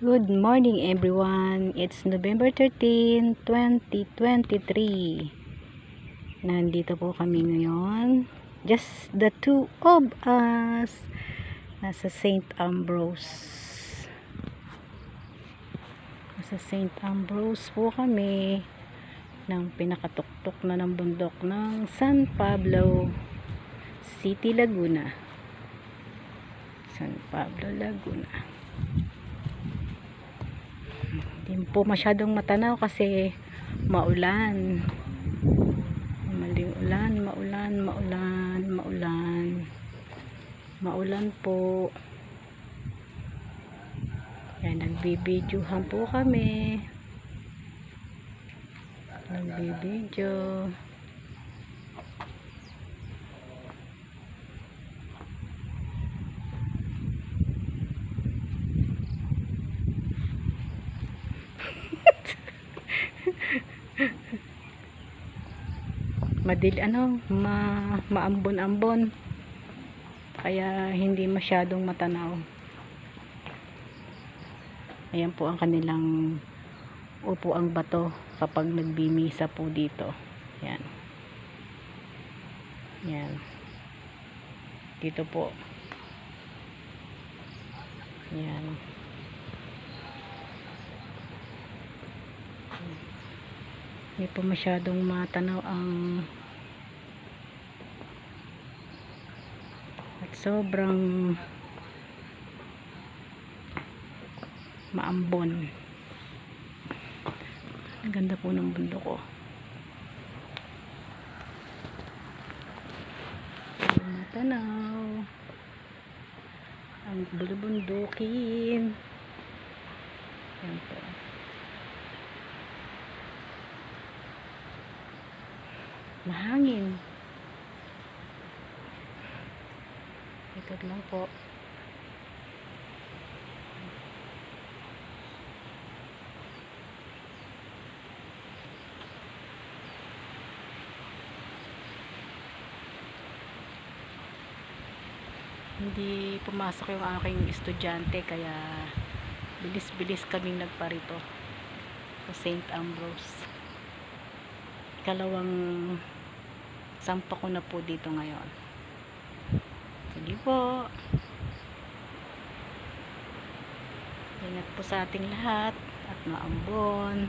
Good morning everyone. It's November 13, 2023. Nandito po kami ngayon. Just the two of us. Nasa St. Ambrose. Nasa St. Ambrose po kami ng pinakatuktok na ng bundok ng San Pablo City, Laguna. San Pablo, Laguna. Hindi po masyadong matanaw kasi maulan. Maling ulan, maulan po. Yan, nagbibidyohan po kami. Nagbibidyo. Maambon-ambon kaya hindi masyadong matanaw. Ayan po ang kanilang upuang bato kapag nagbimisa po dito. Yan. Yan. Dito po. Yan. Hindi po masyadong matanaw ang at sobrang maambon. Ang ganda po ng bundok ko. Matanaw ang bulubundukin. Yan po. Mahangin. Ikot lang po. Hindi pumasok yung aking estudyante kaya bilis-bilis kaming nagparito sa St. Ambrose. Ikalawang sampa ko na po dito ngayon. Sige po. Ingat po sa ating lahat at maambon.